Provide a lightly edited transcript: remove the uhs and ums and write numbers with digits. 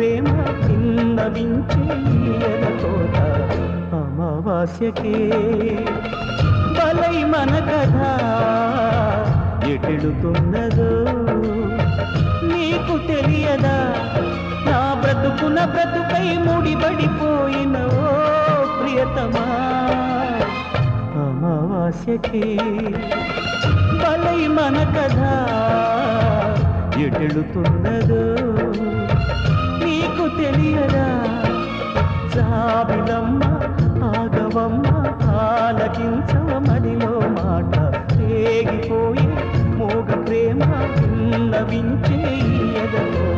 ప్రేమ విన్నవించే కోట అమావాస్యకే బలై మన కథ ఎటెడుతున్నదో నీకు తెలియదా నా బ్రతుకున బ్రతుకై ముడిపడిపోయిన ఓ ప్రియతమా అమావాస్యకే బలై మన కథ ఎటెడుతున్నదో నీకు తెలియదా జాబిలమ్మ ఆగవమ్మ ఆలకించమనిలో మాట రేగిపోయి మోగ ప్రేమ విన్నవించే ఎదలో